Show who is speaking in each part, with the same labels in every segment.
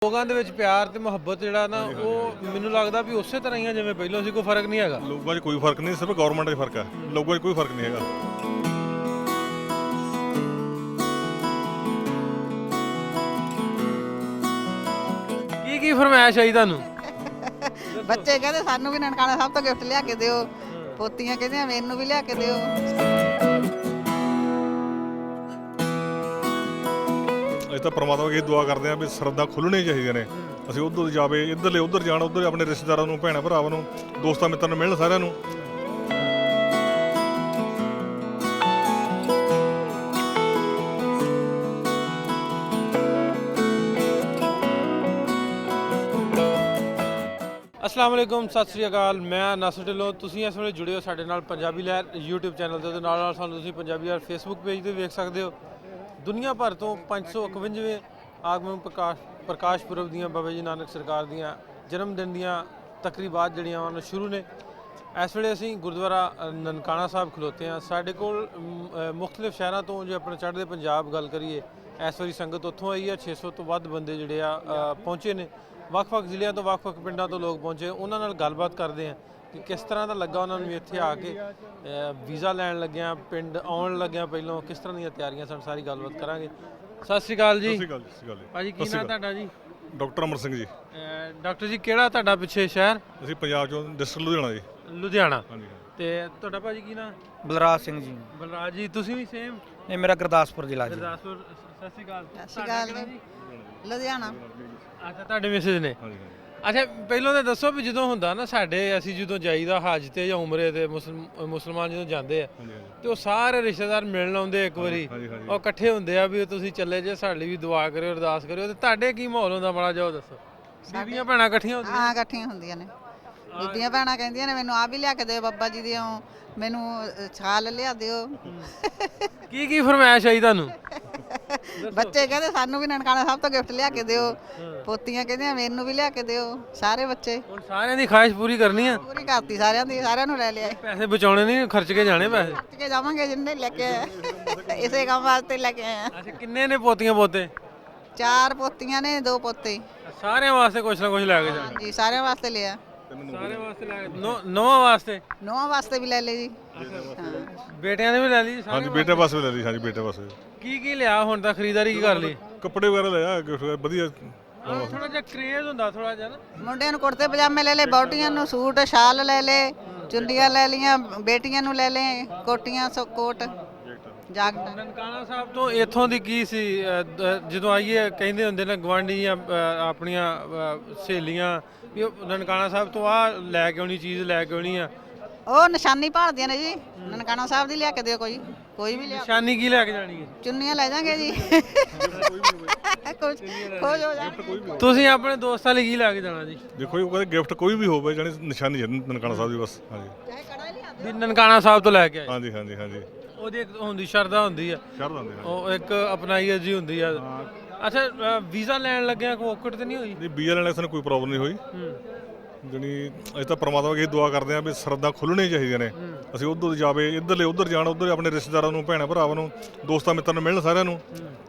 Speaker 1: ਲੋਕਾਂ ਦੇ ਵਿੱਚ ਪਿਆਰ ਤੇ ਮੁਹੱਬਤ ਜਿਹੜਾ ਨਾ ਉਹ ਮੈਨੂੰ ਲੱਗਦਾ ਵੀ ਉਸੇ ਤਰ੍ਹਾਂ ਹੀ ਆ ਜਿਵੇਂ ਪਹਿਲਾਂ ਸੀ, ਕੋਈ ਫਰਕ ਨਹੀਂ ਹੈਗਾ।
Speaker 2: ਲੋਕਾਂ 'ਚ ਕੋਈ ਫਰਕ ਨਹੀਂ, ਸਿਰਫ ਗਵਰਨਮੈਂਟ 'ਚ ਫਰਕ ਹੈ। ਲੋਕਾਂ 'ਚ ਕੋਈ ਫਰਕ ਨਹੀਂ ਹੈਗਾ।
Speaker 1: ਕੀ ਫਰਮਾਇਸ਼ ਆਈ ਤੁਹਾਨੂੰ?
Speaker 3: ਬੱਚੇ ਕਹਿੰਦੇ ਸਾਨੂੰ ਵੀ ਨਨਕਾਣਾ ਸਾਹਿਬ ਤੋਂ ਗਿਫਟ ਲਿਆ ਕੇ ਦਿਓ, ਪੋਤੀਆਂ ਕਹਿੰਦੀਆਂ ਮੈਨੂੰ ਵੀ ਲਿਆ ਕੇ ਦਿਓ।
Speaker 2: ਅਸੀਂ ਤਾਂ ਪਰਮਾਤਮਾ ਅੱਗੇ ਦੁਆ ਕਰਦੇ ਹਾਂ ਵੀ ਸਰਹੱਦਾਂ ਖੁੱਲ੍ਹਣੀਆਂ ਚਾਹੀਦੀਆਂ ਨੇ। ਅਸੀਂ ਉੱਧਰ ਜਾਵੇ, ਇੱਧਰਲੇ ਉੱਧਰ ਜਾਣ, ਉੱਧਰ ਆਪਣੇ ਰਿਸ਼ਤੇਦਾਰਾਂ ਨੂੰ, ਭੈਣਾਂ ਭਰਾਵਾਂ ਨੂੰ, ਦੋਸਤਾਂ ਮਿੱਤਰਾਂ ਨੂੰ ਮਿਲਣ ਸਾਰਿਆਂ ਨੂੰ।
Speaker 1: अस्सलाम वालेकुम, सत श्री अकाल। मैं नासिर ढिल्लों। तुसीं इस ਵੇਲੇ जुड़े हो साडे नाल पंजाबी लहर यूट्यूब चैनल ਦੇ ਨਾਲ ਸਾਨੂੰ ਤੁਸੀਂ ਪੰਜਾਬੀ ਲਹਿਰ ਫੇਸਬੁੱਕ ਪੇਜ ਤੇ ਵੇਖ ਸਕਦੇ ਹੋ। ਦੁਨੀਆ ਭਰ ਤੋਂ 551ਵੇਂ ਆਗਮਨ ਪ੍ਰਕਾਸ਼ ਪੁਰਬ ਦੀਆਂ ਬਾਬਾ ਜੀ ਨਾਨਕ ਸਰਕਾਰ ਦੀਆਂ ਜਨਮ ਦਿਨ ਦੀਆਂ ਤਕਰੀਬਾਤ ਜਿਹੜੀਆਂ ਹਨ ਸ਼ੁਰੂ ਨੇ। ਇਸ ਵੇਲੇ ਅਸੀਂ ਗੁਰਦੁਆਰਾ ਨਨਕਾਣਾ ਸਾਹਿਬ ਖਲੋਤੇ ਹਾਂ। ਸਾਡੇ ਕੋਲ ਮੁxtਲਿਫ ਸ਼ਹਿਰਾਂ ਤੋਂ ਜੇ ਆਪਣੇ ਚੜ੍ਹਦੇ ਪੰਜਾਬ ਗੱਲ ਕਰੀਏ, ਇਸ ਵਾਰੀ ਸੰਗਤ ਉੱਥੋਂ ਆਈ ਆ। 600 ਤੋਂ ਵੱਧ ਬੰਦੇ ਜਿਹੜੇ ਆ ਪਹੁੰਚੇ ਨੇ। ਵੱਖ-ਵੱਖ ਜ਼ਿਲ੍ਹਿਆਂ ਤੋਂ, ਵੱਖ-ਵੱਖ ਪਿੰਡਾਂ ਤੋਂ ਲੋਕ ਪਹੁੰਚੇ। ਉਹਨਾਂ ਨਾਲ ਗੱਲਬਾਤ ਕਰਦੇ ਹਾਂ ਕਿ ਕਿਸ ਤਰ੍ਹਾਂ ਦਾ ਲੱਗਾ ਉਹਨਾਂ ਨੂੰ ਇੱਥੇ ਆ ਕੇ, ਵੀਜ਼ਾ ਲੈਣ ਲੱਗਿਆਂ, ਪਿੰਡ ਆਉਣ ਲੱਗਿਆਂ ਪਹਿਲਾਂ ਕਿਸ ਤਰ੍ਹਾਂ ਦੀਆਂ ਤਿਆਰੀਆਂ ਸਨ, ਸਾਰੀ ਗੱਲਬਾਤ ਕਰਾਂਗੇ। ਸਤਿ ਸ਼੍ਰੀ ਅਕਾਲ ਜੀ।
Speaker 2: ਸਤਿ ਸ਼੍ਰੀ ਅਕਾਲ ਜੀ।
Speaker 1: ਭਾਜੀ ਕੀ ਨਾਮ ਤੁਹਾਡਾ ਜੀ?
Speaker 2: ਡਾਕਟਰ ਅਮਰ ਸਿੰਘ ਜੀ।
Speaker 1: ਡਾਕਟਰ ਜੀ ਕਿਹੜਾ ਤੁਹਾਡਾ ਪਿੱਛੇ ਸ਼ਹਿਰ?
Speaker 2: ਅਸੀਂ ਪੰਜਾਬ ਚੋਂ ਡਿਸਟ੍ਰਿਕਟ ਲੁਧਿਆਣਾ ਜੀ।
Speaker 1: ਲੁਧਿਆਣਾ।
Speaker 2: ਹਾਂਜੀ।
Speaker 1: ਤੇ ਤੁਹਾਡਾ ਭਾਜੀ ਕੀ ਨਾਮ?
Speaker 4: ਬਲਰਾਜ ਸਿੰਘ ਜੀ।
Speaker 1: ਬਲਰਾਜ ਜੀ, ਤੁਸੀਂ ਵੀ ਸੇਮ?
Speaker 4: ਇਹ ਮੇਰਾ ਗੁਰਦਾਸਪੁਰ ਜ਼ਿਲ੍ਹਾ ਜੀ।
Speaker 1: ਗੁਰਦਾਸਪੁਰ। ਸਤਿ ਸ਼੍ਰੀ ਅਕਾਲ।
Speaker 3: ਸਤਿ ਸ਼੍ਰੀ ਅਕਾਲ ਜੀ। ਲੁਧਿਆਣਾ।
Speaker 1: ਅੱਛਾ, ਤੁਹਾਡੇ ਮੈਸੇਜ ਨੇ?
Speaker 2: ਹਾਂਜੀ।
Speaker 1: ਅੱਛਾ, ਪਹਿਲਾਂ ਤਾਂ ਦੱਸੋ ਵੀ ਜਦੋਂ ਹੁੰਦਾ ਨਾ ਸਾਡੇ, ਅਸੀਂ ਜਦੋਂ ਜਾਈਦਾ ਹਜ ਤੇ ਜਾਂ ਉਮਰੇ ਤੇ ਮੁਸਲਮਾਨ ਜਦੋਂ ਜਾਂਦੇ ਆ ਤੇ ਉਹ ਸਾਰੇ ਰਿਸ਼ਤੇਦਾਰ ਮਿਲਣ ਆਉਂਦੇ ਇੱਕ ਵਾਰੀ, ਉਹ ਇਕੱਠੇ ਹੁੰਦੇ ਆ ਵੀ ਤੁਸੀਂ ਚੱਲੇ ਜੇ, ਸਾਡੇ ਲਈ ਵੀ ਦੁਆ ਕਰਿਓ, ਅਰਦਾਸ ਕਰਿਓ। ਤੇ ਤੁਹਾਡੇ ਕੀ ਮਾਹੌਲ ਹੁੰਦਾ ਮਾੜਾ ਜਿਹਾ ਉਹ ਦੱਸੋ। ਬੀਬੀਆਂ ਭੈਣਾਂ ਇਕੱਠੀਆਂ ਹੁੰਦੀਆਂ?
Speaker 3: ਹਾਂ, ਇਕੱਠੀਆਂ ਹੁੰਦੀਆਂ ਨੇ। ਬੀਬੀਆਂ ਭੈਣਾਂ ਕਹਿੰਦੀਆਂ ਨੇ ਮੈਨੂੰ ਆ ਵੀ ਲਿਆ ਕੇ ਦਿਓ ਬਾਬਾ ਜੀ ਦੀ, ਮੈਨੂੰ ਛਾਲ ਲਿਆ ਦਿਓ।
Speaker 1: ਕੀ ਫਰਮਾਇਸ਼ ਆਈ ਤੁਹਾਨੂੰ?
Speaker 3: ਬੱਚੇ ਕਹਿੰਦੇ ਸਾਨੂੰ ਵੀ ਨਨਕਾਣਾ ਸਾਹਿਬ ਤੋਂ ਗਿਫਟ ਲਿਆ ਕੇ ਦਿਓ, ਪੋਤੀਆਂ ਕਹਿੰਦੀਆਂ ਮੈਨੂੰ ਵੀ ਲਿਆ ਕੇ ਦਿਓ। ਸਾਰੇ ਬੱਚੇ
Speaker 1: ਹੁਣ ਸਾਰਿਆਂ ਦੀ ਖਾਹਿਸ਼ ਪੂਰੀ ਕਰਨੀ ਆ?
Speaker 3: ਪੂਰੀ ਕਰਤੀ ਸਾਰਿਆਂ ਦੀ, ਸਾਰਿਆਂ ਨੂੰ ਲੈ ਲਿਆ।
Speaker 1: ਪੈਸੇ ਬਚਾਉਣੇ ਨਹੀਂ, ਖਰਚ ਕੇ ਜਾਣੇ ਪੈਸੇ?
Speaker 3: ਖਰਚ ਕੇ ਜਾਵਾਂਗੇ ਜਿੰਨੇ ਲੈ ਕੇ ਆਏ, ਇਸੇ ਕੰਮ ਵਾਸਤੇ ਲੈ ਕੇ ਆਏ ਆ।
Speaker 1: ਅੱਛਾ, ਕਿੰਨੇ ਨੇ ਪੋਤੀਆਂ ਪੋਤੇ?
Speaker 3: 4 ਪੋਤੀਆਂ ਨੇ, 2 ਪੋਤੇ।
Speaker 1: ਸਾਰਿਆਂ ਵਾਸਤੇ ਕੁਛ ਨਾ ਕੁਛ ਲੈ ਕੇ ਜਾਣਾ?
Speaker 3: ਜੀ, ਸਾਰਿਆਂ ਵਾਸਤੇ ਲਿਆ।
Speaker 1: ਸਾਰਿਆਂ ਵਾਸਤੇ ਲੈ ਕੇ? ਨੌਵਾਂ ਵਾਸਤੇ?
Speaker 3: ਨੌਵਾਂ ਵਾਸਤੇ ਵੀ ਲੈ ਲਏ ਜੀ।
Speaker 1: ਬੇਟਿਆਂ ਨੇ ਵੀ ਲੈ ਲਈ?
Speaker 2: ਹਾਂਜੀ, ਬੇਟੇ ਪਾਸੇ ਵੀ ਲੈ ਲਈ। ਹਾਂਜੀ, ਬੇਟੇ ਪਾਸੇ।
Speaker 1: ਕੀ ਲਿਆ ਹੁਣ ਤਾਂ? ਖਰੀਦਦਾਰੀ ਕੀ ਕਰ ਲਈ?
Speaker 2: ਕੱਪੜੇ ਵਗੈਰਾ ਲਿਆ ਵਧੀਆ।
Speaker 1: ਥੋੜਾ ਜਿਹਾ ਕ੍ਰੇਜ਼ ਹੁੰਦਾ ਥੋੜਾ ਜਿਹਾ ਨਾ।
Speaker 3: ਮੁੰਡਿਆਂ ਨੂੰ ਕੁੜਤੇ ਪਜਾਮੇ ਲੈ ਲਏ, ਬਹੁਟੀਆਂ ਨੂੰ ਸੂਟ ਸ਼ਾਲ ਲੈ ਲਏ, ਚੁੰਨੀਆਂ ਲੈ ਲਈਆਂ, ਬੇਟੀਆਂ ਨੂੰ ਲੈ ਲਏ ਕੋਟੀਆਂ, ਕੋਟ, ਜਾਕਟ।
Speaker 1: ਨਨਕਾਣਾ ਸਾਹਿਬ ਤੋਂ ਇੱਥੋਂ ਦੀ ਕੀ ਸੀ ਜਦੋਂ ਆਈਏ? ਕਹਿੰਦੇ ਹੁੰਦੇ ਨੇ ਗਵਾਂਢੀਆਂ ਆਪਣੀਆਂ ਸਹੇਲੀਆਂ ਵੀ ਉਹ ਨਨਕਾਣਾ ਸਾਹਿਬ ਤੋਂ ਆ ਲੈ ਕੇ ਆਉਣੀ, ਚੀਜ਼ ਲੈ ਕੇ ਆਉਣੀ ਆ।
Speaker 3: ਉਹ ਨਿਸ਼ਾਨੀ ਭਾਲਦੀਆਂ ਨੇ ਜੀ, ਨਨਕਾਣਾ ਸਾਹਿਬ ਦੀ ਲਿਆ ਕੇ ਦਿਓ। ਕੋਈ ਵੀ ਲਿਆ।
Speaker 1: ਨਿਸ਼ਾਨੀ ਕੀ ਲੈ ਕੇ ਜਾਣੀ ਹੈ?
Speaker 3: ਚੁੰਨੀਆਂ ਲੈ ਜਾਾਂਗੇ ਜੀ। ਖੁਸ਼ ਹੋ ਜਾਣਗੇ।
Speaker 1: ਤੁਸੀਂ ਆਪਣੇ ਦੋਸਤਾਂ ਲਈ ਕੀ ਲੈ ਕੇ ਜਾਣਾ ਜੀ?
Speaker 2: ਦੇਖੋ ਜੀ, ਉਹ ਕਹਿੰਦੇ ਗਿਫਟ ਕੋਈ ਵੀ ਹੋਵੇ, ਜਾਨੀ ਨਿਸ਼ਾਨੀ ਹੈ ਨਨਕਾਣਾ ਸਾਹਿਬ ਦੀ ਬਸ। ਹਾਂਜੀ।
Speaker 1: ਵੀ ਨਨਕਾਣਾ ਸਾਹਿਬ ਤੋਂ ਲੈ ਕੇ ਆਏ?
Speaker 2: ਹਾਂਜੀ ਹਾਂਜੀ ਹਾਂਜੀ।
Speaker 1: ਉਹਦੀ ਇੱਕ ਹੁੰਦੀ ਸ਼ਰਧਾ ਹੁੰਦੀ ਆ,
Speaker 2: ਸ਼ਰਧਾ ਹੁੰਦੀ ਹੈ।
Speaker 1: ਉਹ ਇੱਕ ਅਪਣਾਈ ਜੀ ਹੁੰਦੀ ਆ। ਅੱਛਾ, ਵੀਜ਼ਾ ਲੈਣ ਲੱਗਿਆ ਕੋਈ ਔਕੜ ਤੇ ਨਹੀਂ ਹੋਈ?
Speaker 2: ਨਹੀਂ, ਵੀਜ਼ਾ ਲੈਣ ਸਾਨੂੰ ਕੋਈ ਪ੍ਰੋਬਲਮ ਨਹੀਂ ਹੋਈ। ਜਾਨੀ ਅਸੀਂ ਤਾਂ ਪਰਮਾਤਮਾ ਅੱਗੇ ਦੁਆ ਕਰਦੇ ਹਾਂ ਵੀ ਸਰਹੱਦਾਂ ਖੁੱਲ੍ਹਣੀਆਂ ਚਾਹੀਦੀਆਂ ਨੇ। ਅਸੀਂ ਉੱਧਰ ਜਾਵੇ, ਇੱਧਰਲੇ ਉੱਧਰ ਜਾਣ, ਉੱਧਰ ਆਪਣੇ ਰਿਸ਼ਤੇਦਾਰਾਂ ਨੂੰ, ਭੈਣਾਂ ਭਰਾਵਾਂ ਨੂੰ, ਦੋਸਤਾਂ ਮਿੱਤਰਾਂ ਨੂੰ ਮਿਲਣ ਸਾਰਿਆਂ ਨੂੰ।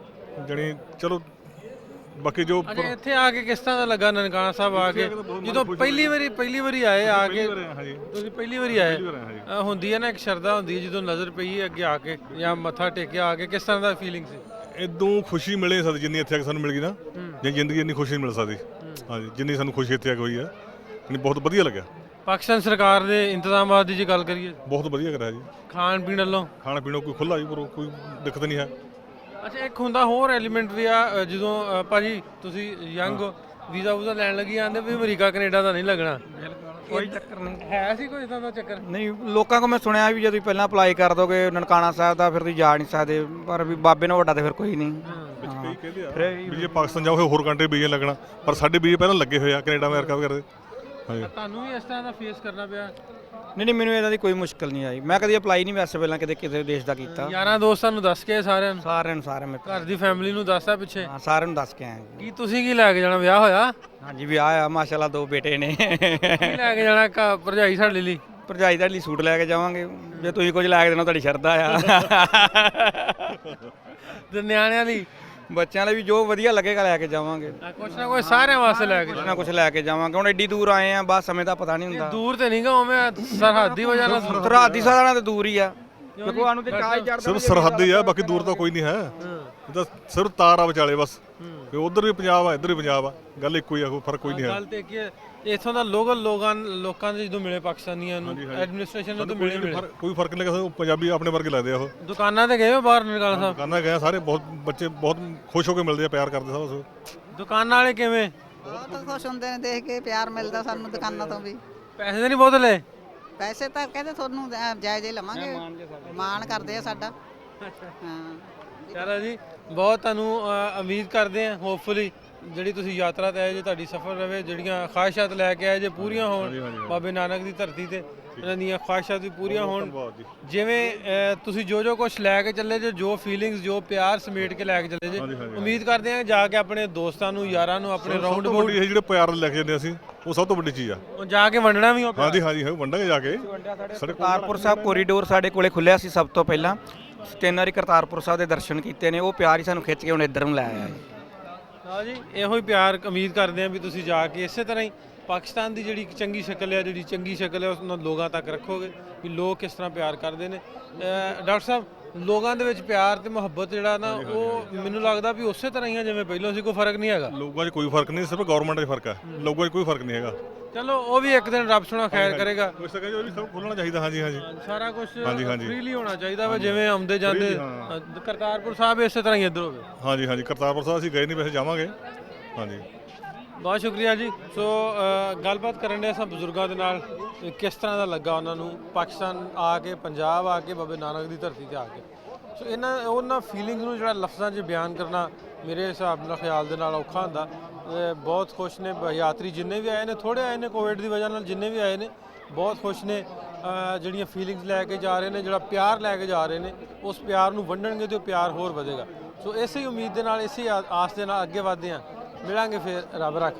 Speaker 2: ਜਾਨੀ ਚਲੋ ਬਾਕੀ ਜੋ
Speaker 1: ਅੱਛਾ, ਇੱਥੇ ਆ ਕੇ ਕਿਸ ਤਰ੍ਹਾਂ ਦਾ ਲੱਗਾ ਨਨਕਾਣਾ ਸਾਹਿਬ ਆ ਕੇ? ਜਦੋਂ ਪਹਿਲੀ ਵਾਰੀ ਆਏ ਆ ਕੇ ਤੁਸੀਂ ਪਹਿਲੀ ਵਾਰੀ ਆਏ, ਹੁੰਦੀ ਹੈ ਨਾ ਇੱਕ ਸ਼ਰਧਾ ਹੁੰਦੀ ਹੈ ਜਦੋਂ ਨਜ਼ਰ ਪਈ ਅੱਗੇ ਆ ਕੇ ਜਾਂ ਮੱਥਾ ਟੇਕਿਆ ਆ ਕੇ, ਕਿਸ ਤਰ੍ਹਾਂ ਦਾ ਫੀਲਿੰਗ ਸੀ?
Speaker 2: ਇਦੋਂ ਖੁਸ਼ੀ ਮਿਲੇ ਸਕਦੀ ਜਿੰਨੀ ਇੱਥੇ ਆ ਕੇ ਸਾਨੂੰ ਮਿਲ ਗਈ ਨਾ, ਜਾਂ ਜ਼ਿੰਦਗੀ ਇੰਨੀ ਖੁਸ਼ੀ ਨਹੀਂ ਮਿਲ ਸਕਦੀ। ਹਾਂਜੀ, ਜਿੰਨੀ ਸਾਨੂੰ ਖੁਸ਼ੀ ਇੱਥੇ ਆ ਕੇ ਹੋਈ ਆ, ਬਹੁਤ ਵਧੀਆ ਲੱਗਿਆ।
Speaker 1: ਪਾਕਿਸਤਾਨ ਸਰਕਾਰ ਦੇ ਇੰਤਜ਼ਾਮਾਤ ਦੀ ਜੇ ਗੱਲ ਕਰੀਏ,
Speaker 2: ਬਹੁਤ ਵਧੀਆ ਕਰਿਆ ਜੀ।
Speaker 1: ਖਾਣ ਪੀਣ ਵੱਲੋਂ?
Speaker 2: ਖਾਣਾ ਪੀਣਾ ਕੋਈ ਖੁੱਲ੍ਹਾ ਜੀ, ਕੋਈ ਦਿੱਕਤ ਨਹੀਂ ਹੈ।
Speaker 1: ਅੱਛਾ, ਇੱਕ ਹੁੰਦਾ ਹੋਰ ਐਲੀਮੈਂਟ ਵੀ ਆ, ਜਦੋਂ ਭਾਜੀ ਤੁਸੀਂ ਯੰਗ ਵੀਜ਼ਾ ਵੂਜ਼ਾ ਲੈਣ ਲੱਗੀ ਆਂਦੇ ਵੀ ਅਮਰੀਕਾ ਕੈਨੇਡਾ ਦਾ ਨਹੀਂ ਲੱਗਣਾ।
Speaker 4: ਕੋਈ ਚੱਕਰ ਨਹੀਂ
Speaker 1: ਹੈ ਸੀ ਕੋਈ ਇਦਾਂ ਦਾ ਚੱਕਰ?
Speaker 4: ਨਹੀਂ, ਲੋਕਾਂ ਕੋਲ ਮੈਂ ਸੁਣਿਆ ਵੀ ਜੇ ਤੁਸੀਂ ਪਹਿਲਾਂ ਅਪਲਾਈ ਕਰ ਦੋਗੇ ਨਨਕਾਣਾ ਸਾਹਿਬ ਦਾ ਫਿਰ ਤੁਸੀਂ ਜਾ ਨਹੀਂ ਸਕਦੇ, ਪਰ ਵੀ ਬਾਬੇ ਨਾਲ ਵੱਡਾ ਤੇ ਫਿਰ ਕੋਈ ਨਹੀਂ।
Speaker 2: ਕਈ ਕਹਿੰਦੇ ਆ ਵੀ ਜੇ ਪਾਕਿਸਤਾਨ ਜਾਓ ਹੋਰ ਕੰਟਰੀ ਵੀਜ਼ਾ ਲੱਗਣਾ, ਪਰ ਸਾਡੇ ਵੀਜ਼ੇ ਪਹਿਲਾਂ ਲੱਗੇ ਹੋਏ ਆ ਕੈਨੇਡਾ ਅਮਰੀਕਾ ਵਗੈਰਾ ਦੇ। ਹਾਂਜੀ।
Speaker 1: ਤੁਹਾਨੂੰ ਵੀ ਇਸ ਤਰ੍ਹਾਂ ਦਾ ਫੇਸ ਕਰਨਾ ਪਿਆ?
Speaker 4: ਨਹੀਂ, ਮੈਨੂੰ ਇਹਦਾ ਦੀ ਕੋਈ ਮੁਸ਼ਕਲ ਨਹੀਂ ਆਈ। ਮੈਂ ਕਦੀ ਅਪਲਾਈ ਨਹੀਂ ਵੈਸੇ ਪਹਿਲਾਂ ਕਿਸੇ ਦੇਸ਼ ਦਾ ਕੀਤਾ।
Speaker 1: ਯਾਰਾਂ ਦੋਸਤਾਂ ਨੂੰ ਦੱਸ ਕੇ? ਸਾਰਿਆਂ ਨੂੰ?
Speaker 4: ਸਾਰੇ
Speaker 1: ਘਰ ਦੀ ਫੈਮਿਲੀ ਨੂੰ ਦੱਸਦਾ ਪਿੱਛੇ?
Speaker 4: ਹਾਂ, ਸਾਰਿਆਂ ਨੂੰ ਦੱਸ ਕੇ ਆਏ।
Speaker 1: ਕੀ ਤੁਸੀਂ ਕੀ ਲੈ ਕੇ ਜਾਣਾ? ਵਿਆਹ ਹੋਇਆ?
Speaker 4: ਹਾਂਜੀ, ਵਿਆਹ ਆ, ਮਾਸ਼ਾਅੱਲਾ 2 ਬੇਟੇ ਨੇ।
Speaker 1: ਕੀ ਲੈ ਕੇ ਜਾਣਾ ਭਰਜਾਈ ਸਾਡੇ ਲਈ?
Speaker 4: ਭਰਜਾਈ ਦੇ ਲਈ ਸੂਟ ਲੈ ਕੇ ਜਾਵਾਂਗੇ, ਜੇ ਤੁਸੀਂ ਕੁਝ ਲੈ ਕੇ ਦੇਣਾ ਤੁਹਾਡੀ ਸ਼ਰਧਾ ਆ।
Speaker 1: ਤੇ ਨਿਆਣਿਆਂ ਲਈ?
Speaker 4: ਬੱਚਿਆਂ ਲਈ ਵੀ ਜੋ ਵਧੀਆ ਲੱਗੇਗਾ ਲੈ ਕੇ ਜਾਵਾਂਗੇ,
Speaker 1: ਕੁਛ ਨਾ ਕੁਛ ਸਾਰਿਆਂ ਵਾਸਤੇ ਲੈ ਕੇ
Speaker 4: ਕੁਛ ਨਾ ਕੁਛ ਲੈ ਕੇ ਜਾਵਾਂਗੇ। ਹੁਣ ਐਡੀ ਦੂਰ ਆਏ ਆ, ਬਸ ਸਮੇਂ ਦਾ ਪਤਾ ਨਹੀਂ ਹੁੰਦਾ।
Speaker 1: ਦੂਰ ਤੇ ਨਹੀਂਗਾ ਉਵੇਂ ਸਰਹੱਦੀ ਵਜ੍ਹਾ ਨਾਲ
Speaker 4: ਸਰਹੱਦੀ ਸਾਡਾ ਤੇ ਦੂਰ ਹੀ ਆ, ਦੇਖੋ ਸਾਨੂੰ ਤੇ ਚਾਹ ਚੜਦਾ
Speaker 2: ਸਿਰਫ ਸਰਹੱਦ ਹੀ ਆ, ਬਾਕੀ ਦੂਰ ਤਾਂ ਕੋਈ ਨਹੀਂ ਹੈ। ਇਹ ਤਾਂ ਸਿਰਫ ਤਾਰ ਆ ਵਿਚਾਲੇ ਬਸ, ਵੀ ਉਧਰ ਵੀ ਪੰਜਾਬ ਆ ਇੱਧਰ ਵੀ ਪੰਜਾਬ ਆ, ਗੱਲ ਇੱਕੋ ਹੀ ਆ, ਕੋਈ ਫਰਕ ਕੋਈ ਨਹੀਂ ਹੈ।
Speaker 1: ਗੱਲ ਤੇ ਕੀ ਹੈ, ਇੱਥੋਂ ਦਾ ਲੋਕਾਂ ਦੇ ਜਦੋਂ ਮਿਲੇ ਪਾਕਿਸਤਾਨੀਆਂ ਨੂੰ ਐਡਮਿਨਿਸਟ੍ਰੇਸ਼ਨ ਨੂੰ ਤਾਂ ਮਿਲੇ
Speaker 2: ਕੋਈ ਫਰਕ ਨਹੀਂ ਲੱਗਦਾ, ਪੰਜਾਬੀ ਆਪਣੇ ਵਰਗੇ ਲੱਗਦੇ ਆ। ਉਹ
Speaker 1: ਦੁਕਾਨਾਂ ਤੇ ਗਏ ਹੋ ਬਾਹਰ ਨਿਕਾਲ ਸਾਹਿਬ?
Speaker 2: ਦੁਕਾਨਾਂ ਗਏ ਸਾਰੇ, ਬਹੁਤ ਬੱਚੇ ਬਹੁਤ ਖੁਸ਼ ਹੋ ਕੇ ਮਿਲਦੇ ਆ, ਪਿਆਰ ਕਰਦੇ ਸਭ।
Speaker 1: ਦੁਕਾਨਾਂ ਵਾਲੇ ਕਿਵੇਂ?
Speaker 3: ਬਹੁਤ ਖੁਸ਼ ਹੁੰਦੇ ਨੇ ਦੇਖ ਕੇ, ਪਿਆਰ ਮਿਲਦਾ ਸਾਨੂੰ ਦੁਕਾਨਾਂ ਤੋਂ ਵੀ।
Speaker 1: ਪੈਸੇ ਤਾਂ ਨਹੀਂ ਬਹੁਤ ਲਏ?
Speaker 3: ਪੈਸੇ ਤਾਂ ਕਹਿੰਦੇ ਤੁਹਾਨੂੰ ਜਾਇਜ਼ ਹੀ ਲਵਾਂਗੇ, ਮਾਣ ਕਰਦੇ ਆ ਸਾਡਾ। ਹਾਂ
Speaker 1: ਚਲੋ ਜੀ, ਬਹੁਤ ਤੁਹਾਨੂੰ ਉਮੀਦ ਕਰਦੇ ਆ, ਹੋਪਫੁਲੀ ਜਿਹੜੀ ਤੁਸੀਂ ਯਾਤਰਾ ਤੇ ਆਏ ਜੇ, ਤੁਹਾਡੀ ਸਫ਼ਰ ਰਵੇ, ਜਿਹੜੀਆਂ ਖਾਹਿਸ਼ਾਤ ਲੈ ਕੇ ਆਏ ਜੇ ਪੂਰੀਆਂ ਹੋਣ, ਬਾਬੇ ਨਾਨਕ ਦੀ ਧਰਤੀ ਤੇ ਇਹਨਾਂ ਦੀਆਂ ਖਾਹਿਸ਼ਾਤ ਵੀ ਪੂਰੀਆਂ ਹੋਣ। ਜਿਵੇਂ ਤੁਸੀਂ ਜੋ ਕੁਝ ਲੈ ਕੇ ਚੱਲੇ ਜੇ, ਜੋ ਫੀਲਿੰਗਸ, ਜੋ ਪਿਆਰ ਸਮੇਟ ਕੇ ਲੈ ਕੇ ਚੱਲੇ ਜੇ, ਉਮੀਦ ਕਰਦੇ ਆ ਜਾ ਕੇ ਆਪਣੇ ਦੋਸਤਾਂ ਨੂੰ, ਯਾਰਾਂ ਨੂੰ, ਆਪਣੇ ਰਾਉਂਡ ਅਬਾਊਟ
Speaker 2: ਇਹ ਜਿਹੜੇ ਪਿਆਰ ਲੈ ਕੇ ਜਾਂਦੇ ਅਸੀਂ, ਉਹ ਸਭ ਤੋਂ ਵੱਡੀ ਚੀਜ਼ ਆ।
Speaker 1: ਉਹ ਜਾ ਕੇ ਵੰਡਣਾ ਵੀ
Speaker 2: ਹਾਂਜੀ ਹਾਂਜੀ ਵੰਡਾਂਗੇ ਜਾ ਕੇ।
Speaker 4: ਕਰਤਾਰਪੁਰ ਸਾਹਿਬ ਕੋਰੀਡੋਰ ਸਾਡੇ ਕੋਲੇ ਖੁੱਲਿਆ ਸੀ ਸਭ ਤੋਂ ਪਹਿਲਾਂ, 3 ਵਾਰੀ ਕਰਤਾਰਪੁਰ ਸਾਹਿਬ ਦੇ ਦਰਸ਼ਨ ਕੀਤੇ ਨੇ, ਉਹ ਪਿਆਰ ਹੀ ਸਾਨੂੰ ਖਿੱਚ ਕੇ ਹੁਣ ਇੱਧਰ ਨੂੰ ਲੈ ਆਇਆ ਜੀ।
Speaker 1: ਹਾਂ ਜੀ, ਇਹੋ ਹੀ ਪਿਆਰ ਉਮੀਦ ਕਰਦੇ ਆ ਵੀ ਤੁਸੀਂ ਜਾ ਕੇ ਇਸੇ ਤਰ੍ਹਾਂ ਹੀ ਪਾਕਿਸਤਾਨ ਦੀ ਜਿਹੜੀ ਚੰਗੀ ਸ਼ਕਲ ਹੈ, ਜਿਹੜੀ ਚੰਗੀ ਸ਼ਕਲ ਹੈ, ਉਸ ਨੂੰ ਲੋਕਾਂ ਤੱਕ ਰੱਖੋਗੇ ਵੀ ਲੋਕ ਕਿਸ ਤਰ੍ਹਾਂ ਪਿਆਰ ਕਰਦੇ ਨੇ। ਡਾਕਟਰ ਸਾਹਿਬ, ਲੋਕਾਂ ਦੇ ਵਿੱਚ ਪਿਆਰ ਤੇ ਮੁਹੱਬਤ ਜਿਹੜਾ ਨਾ, ਉਹ ਮੈਨੂੰ ਲੱਗਦਾ ਵੀ ਉਸੇ ਤਰ੍ਹਾਂ ਹੀ ਆ ਜਿਵੇਂ ਪਹਿਲਾਂ ਸੀ, ਕੋਈ ਫਰਕ ਨਹੀਂ ਹੈਗਾ।
Speaker 2: ਲੋਕਾਂ 'ਚ ਕੋਈ ਫਰਕ ਨਹੀਂ, ਸਿਰਫ ਗਵਰਨਮੈਂਟ 'ਚ ਫਰਕ ਹੈ, ਲੋਕਾਂ 'ਚ ਕੋਈ ਫਰਕ ਨਹੀਂ ਹੈਗਾ।
Speaker 1: ਚਲੋ ਉਹ ਵੀ ਇੱਕ ਦਿਨ ਰੱਬ ਸੁਣਾ ਖੈਰ ਕਰੇਗਾ।
Speaker 2: ਕੁਝ ਤਾਂ ਕਹਿੰਦੇ ਉਹ ਵੀ ਸਭ ਖੁੱਲਣਾ ਚਾਹੀਦਾ। ਹਾਂਜੀ ਹਾਂਜੀ
Speaker 1: ਸਾਰਾ ਕੁਝ
Speaker 2: ਹਾਂਜੀ, ਹਾਂਜੀ।
Speaker 1: ਫ੍ਰੀਲੀ ਹੋਣਾ ਚਾਹੀਦਾ ਵਾ, ਜਿਵੇਂ ਆਉਂਦੇ ਜਾਂਦੇ ਕਰਤਾਰਪੁਰ ਸਾਹਿਬ ਇਸੇ ਤਰ੍ਹਾਂ ਹੀ ਇੱਧਰ ਹੋਵੇ।
Speaker 2: ਹਾਂਜੀ ਹਾਂਜੀ ਕਰਤਾਰਪੁਰ ਸਾਹਿਬ ਅਸੀਂ ਗਏ ਨਹੀਂ, ਵੈਸੇ ਜਾਵਾਂਗੇ। ਹਾਂਜੀ
Speaker 1: ਬਹੁਤ ਸ਼ੁਕਰੀਆ ਜੀ। ਸੋ ਗੱਲਬਾਤ ਕਰਨ ਦੇ ਸਭ ਬਜ਼ੁਰਗਾਂ ਦੇ ਨਾਲ, ਕਿਸ ਤਰ੍ਹਾਂ ਦਾ ਲੱਗਾ ਉਹਨਾਂ ਨੂੰ ਪਾਕਿਸਤਾਨ ਆ ਕੇ, ਪੰਜਾਬ ਆ ਕੇ, ਬਾਬੇ ਨਾਨਕ ਦੀ ਧਰਤੀ ਤੇ ਆ ਕੇ। ਸੋ ਉਹਨਾਂ ਫੀਲਿੰਗ ਨੂੰ ਜਿਹੜਾ ਲਫ਼ਜ਼ਾਂ 'ਚ ਬਿਆਨ ਕਰਨਾ ਮੇਰੇ ਹਿਸਾਬ ਨਾਲ, ਖਿਆਲ ਦੇ ਨਾਲ ਔਖਾ ਹੁੰਦਾ। ਬਹੁਤ ਖੁਸ਼ ਨੇ ਯਾਤਰੀ ਜਿੰਨੇ ਵੀ ਆਏ ਨੇ, ਥੋੜ੍ਹੇ ਆਏ ਨੇ ਕੋਵਿਡ ਦੀ ਵਜ੍ਹਾ ਨਾਲ, ਜਿੰਨੇ ਵੀ ਆਏ ਨੇ ਬਹੁਤ ਖੁਸ਼ ਨੇ। ਜਿਹੜੀਆਂ ਫੀਲਿੰਗਸ ਲੈ ਕੇ ਜਾ ਰਹੇ ਨੇ, ਜਿਹੜਾ ਪਿਆਰ ਲੈ ਕੇ ਜਾ ਰਹੇ ਨੇ, ਉਸ ਪਿਆਰ ਨੂੰ ਵੰਡਣਗੇ ਤੇ ਉਹ ਪਿਆਰ ਹੋਰ ਵਧੇਗਾ। ਸੋ ਇਸੇ ਉਮੀਦ ਦੇ ਨਾਲ, ਇਸੇ ਆਸ ਦੇ ਨਾਲ ਅੱਗੇ ਵਧਦੇ ਹਾਂ। ਮਿਲਾਂਗੇ ਫਿਰ, ਰੱਬ ਰੱਖ।